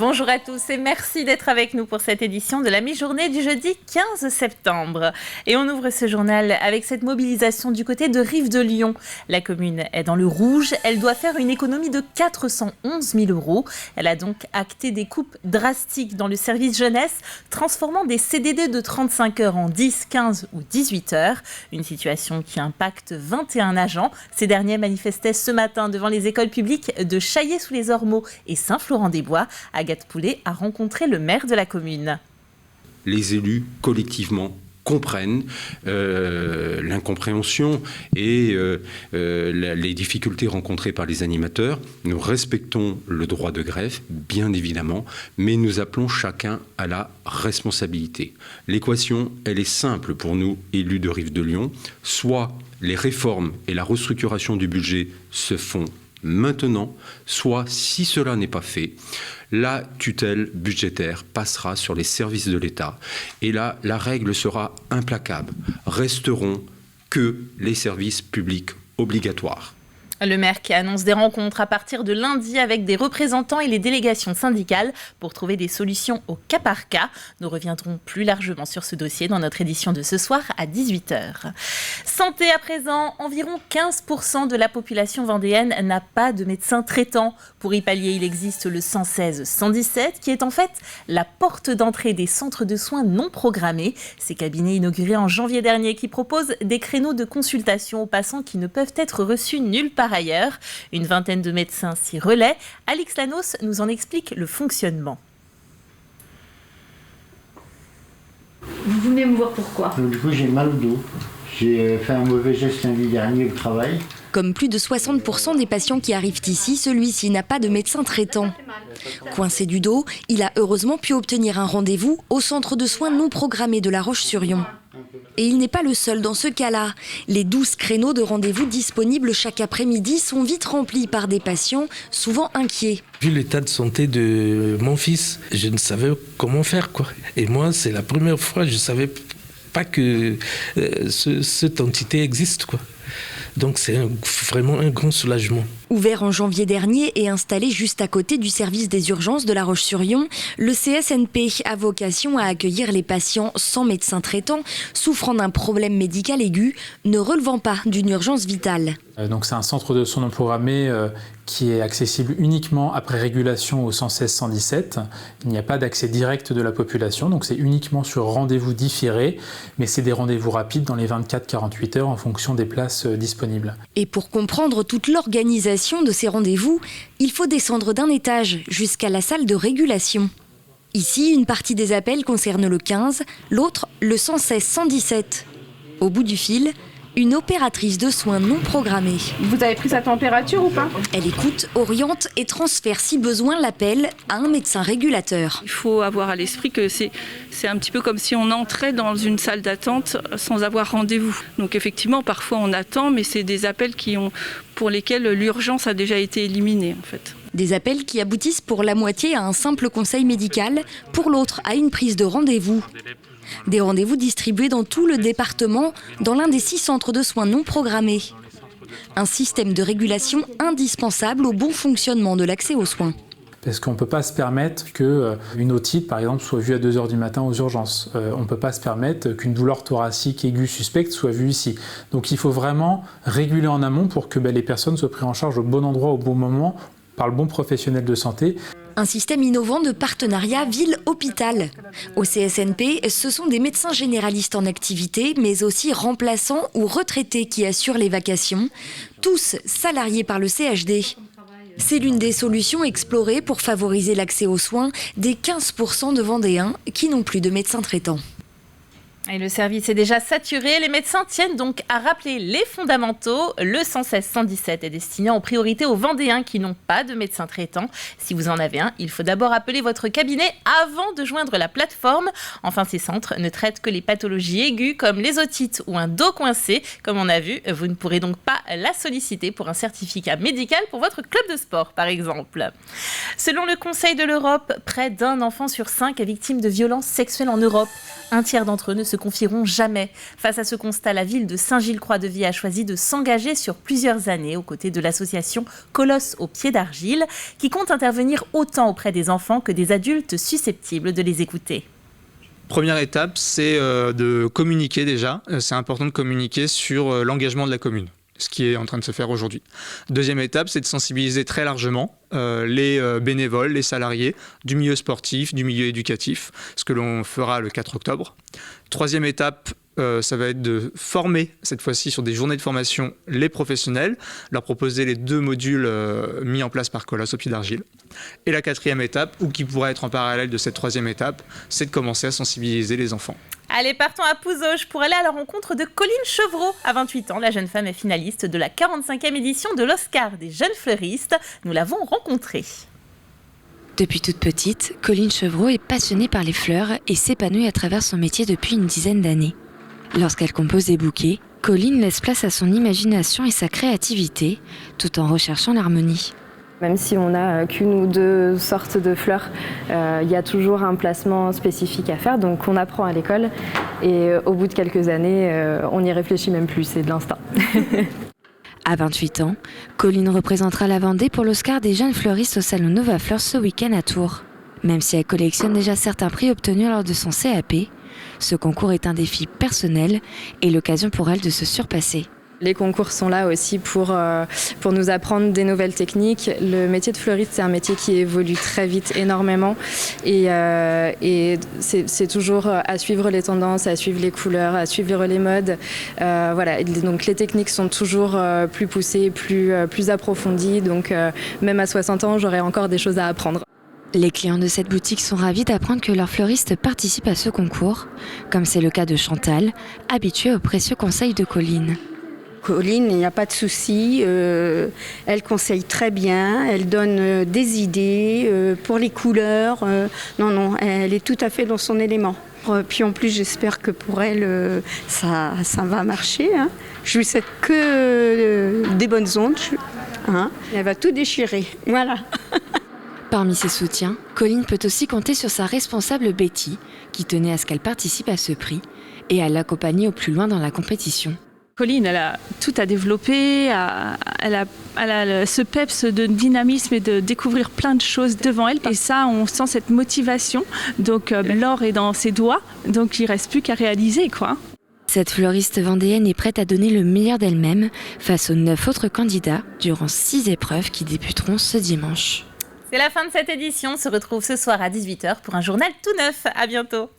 Bonjour à tous et merci d'être avec nous pour cette édition de la mi-journée du jeudi 15 septembre. Et on ouvre ce journal avec cette mobilisation du côté de Rive-de-Lyon. La commune est dans le rouge, elle doit faire une économie de 411 000 €. Elle a donc acté des coupes drastiques dans le service jeunesse, transformant des CDD de 35 heures en 10, 15 ou 18 heures. Une situation qui impacte 21 agents. Ces derniers manifestaient ce matin devant les écoles publiques de Chaillé-sous-les-Ormeaux et Saint-Florent-des-Bois. Agathe Poulet a rencontré le maire de la commune. Les élus, collectivement, comprennent l'incompréhension et les difficultés rencontrées par les animateurs. Nous respectons le droit de grève, bien évidemment, mais nous appelons chacun à la responsabilité. L'équation, elle est simple pour nous, élus de Rive-de-Lyon. Soit les réformes et la restructuration du budget se font maintenant, soit, si cela n'est pas fait, la tutelle budgétaire passera sur les services de l'État. Et là, la règle sera implacable. Resteront que les services publics obligatoires. Le maire qui annonce des rencontres à partir de lundi avec des représentants et les délégations syndicales pour trouver des solutions au cas par cas. Nous reviendrons plus largement sur ce dossier dans notre édition de ce soir à 18h. Santé à présent, environ 15% de la population vendéenne n'a pas de médecin traitant. Pour y pallier, il existe le 116-117 qui est en fait la porte d'entrée des centres de soins non programmés. Ces cabinets inaugurés en janvier dernier qui proposent des créneaux de consultation aux patients qui ne peuvent être reçus nulle part ailleurs. Une vingtaine de médecins s'y relaient. Alix Lanos nous en explique le fonctionnement. Vous venez me voir pourquoi ? Du coup, j'ai mal au dos. J'ai fait un mauvais geste lundi dernier au travail. Comme plus de 60% des patients qui arrivent ici, celui-ci n'a pas de médecin traitant. Coincé du dos, il a heureusement pu obtenir un rendez-vous au centre de soins non programmé de La Roche-sur-Yon. Et il n'est pas le seul dans ce cas-là. Les 12 créneaux de rendez-vous disponibles chaque après-midi sont vite remplis par des patients, souvent inquiets. Vu l'état de santé de mon fils, je ne savais comment faire, quoi. Et moi, c'est la première fois, je ne savais pas que cette entité existe, quoi. Donc c'est vraiment un grand soulagement. Ouvert en janvier dernier et installé juste à côté du service des urgences de La Roche-sur-Yon, le CSNP a vocation à accueillir les patients sans médecin traitant, souffrant d'un problème médical aigu, ne relevant pas d'une urgence vitale. Donc c'est un centre de soins non programmés qui est accessible uniquement après régulation au 116-117. Il n'y a pas d'accès direct de la population, donc c'est uniquement sur rendez-vous différé, mais c'est des rendez-vous rapides dans les 24-48 heures en fonction des places disponibles. Et pour comprendre toute l'organisation de ces rendez-vous, il faut descendre d'un étage jusqu'à la salle de régulation. Ici, une partie des appels concerne le 15, l'autre le 116-117. Au bout du fil, une opératrice de soins non programmés. Vous avez pris sa température ou pas ? Elle écoute, oriente et transfère si besoin l'appel à un médecin régulateur. Il faut avoir à l'esprit que c'est un petit peu comme si on entrait dans une salle d'attente sans avoir rendez-vous. Donc effectivement, parfois on attend, mais c'est des appels pour lesquels l'urgence a déjà été éliminée en fait. Des appels qui aboutissent pour la moitié à un simple conseil médical, pour l'autre à une prise de rendez-vous. Des rendez-vous distribués dans tout le département, dans l'un des 6 centres de soins non programmés. Un système de régulation indispensable au bon fonctionnement de l'accès aux soins. Parce qu'on ne peut pas se permettre qu'une otite, par exemple, soit vue à 2h du matin aux urgences. On ne peut pas se permettre qu'une douleur thoracique aiguë suspecte soit vue ici. Donc il faut vraiment réguler en amont pour que les personnes soient prises en charge au bon endroit, au bon moment, par le bon professionnel de santé. Un système innovant de partenariat ville-hôpital. Au CSNP, ce sont des médecins généralistes en activité, mais aussi remplaçants ou retraités qui assurent les vacations, tous salariés par le CHD. C'est l'une des solutions explorées pour favoriser l'accès aux soins des 15% de Vendéens qui n'ont plus de médecin traitant. Et le service est déjà saturé. Les médecins tiennent donc à rappeler les fondamentaux. Le 116-117 est destiné en priorité aux Vendéens qui n'ont pas de médecin traitant. Si vous en avez un, il faut d'abord appeler votre cabinet avant de joindre la plateforme. Enfin, ces centres ne traitent que les pathologies aiguës comme les otites ou un dos coincé. Comme on a vu, vous ne pourrez donc pas la solliciter pour un certificat médical pour votre club de sport, par exemple. Selon le Conseil de l'Europe, près d'un enfant sur 5 est victime de violences sexuelles en Europe. Un tiers d'entre eux ne se se confieront jamais. Face à ce constat, la ville de Saint-Gilles-Croix-de-Vie a choisi de s'engager sur plusieurs années aux côtés de l'association Colosse au pied d'argile, qui compte intervenir autant auprès des enfants que des adultes susceptibles de les écouter. Première étape, c'est de communiquer déjà. C'est important de communiquer sur l'engagement de la commune, ce qui est en train de se faire aujourd'hui. Deuxième étape, c'est de sensibiliser très largement les bénévoles, les salariés du milieu sportif, du milieu éducatif, ce que l'on fera le 4 octobre. Troisième étape, ça va être de former, cette fois-ci sur des journées de formation, les professionnels, leur proposer les 2 modules mis en place par Colosse au pied d'argile. Et la quatrième étape, ou qui pourrait être en parallèle de cette troisième étape, c'est de commencer à sensibiliser les enfants. Allez, partons à Pouzauges pour aller à la rencontre de Colline Chevreau. À 28 ans, la jeune femme est finaliste de la 45e édition de l'Oscar des jeunes fleuristes. Nous l'avons rencontrée. Depuis toute petite, Colline Chevreau est passionnée par les fleurs et s'épanouit à travers son métier depuis une dizaine d'années. Lorsqu'elle compose des bouquets, Colline laisse place à son imagination et sa créativité, tout en recherchant l'harmonie. Même si on n'a qu'une ou 2 sortes de fleurs, il y a toujours un placement spécifique à faire, donc on apprend à l'école et au bout de quelques années, on n'y réfléchit même plus, c'est de l'instinct. À 28 ans, Colline représentera la Vendée pour l'Oscar des jeunes fleuristes au salon Nova Fleurs ce week-end à Tours. Même si elle collectionne déjà certains prix obtenus lors de son CAP, ce concours est un défi personnel et l'occasion pour elle de se surpasser. Les concours sont là aussi pour nous apprendre des nouvelles techniques. Le métier de fleuriste, c'est un métier qui évolue très vite, énormément. Et c'est toujours à suivre les tendances, à suivre les couleurs, à suivre les modes. Voilà. Et donc les techniques sont toujours plus poussées, plus approfondies. Donc même à 60 ans, j'aurai encore des choses à apprendre. Les clients de cette boutique sont ravis d'apprendre que leurs fleuristes participent à ce concours, comme c'est le cas de Chantal, habituée aux précieux conseils de Colline. Colline, il n'y a pas de souci, elle conseille très bien, elle donne des idées pour les couleurs. Non, elle est tout à fait dans son élément. Puis en plus, j'espère que pour elle, ça va marcher. Hein. Je lui souhaite que des bonnes ondes. Hein. Elle va tout déchirer, voilà. Parmi ses soutiens, Colline peut aussi compter sur sa responsable Betty, qui tenait à ce qu'elle participe à ce prix et à l'accompagner au plus loin dans la compétition. Colline, elle a tout à développer, elle a ce peps de dynamisme et de découvrir plein de choses devant elle. Et ça, on sent cette motivation. Donc l'or est dans ses doigts, donc il ne reste plus qu'à réaliser, quoi. Cette fleuriste vendéenne est prête à donner le meilleur d'elle-même face aux 9 autres candidats durant 6 épreuves qui débuteront ce dimanche. C'est la fin de cette édition. On se retrouve ce soir à 18h pour un journal tout neuf. À bientôt.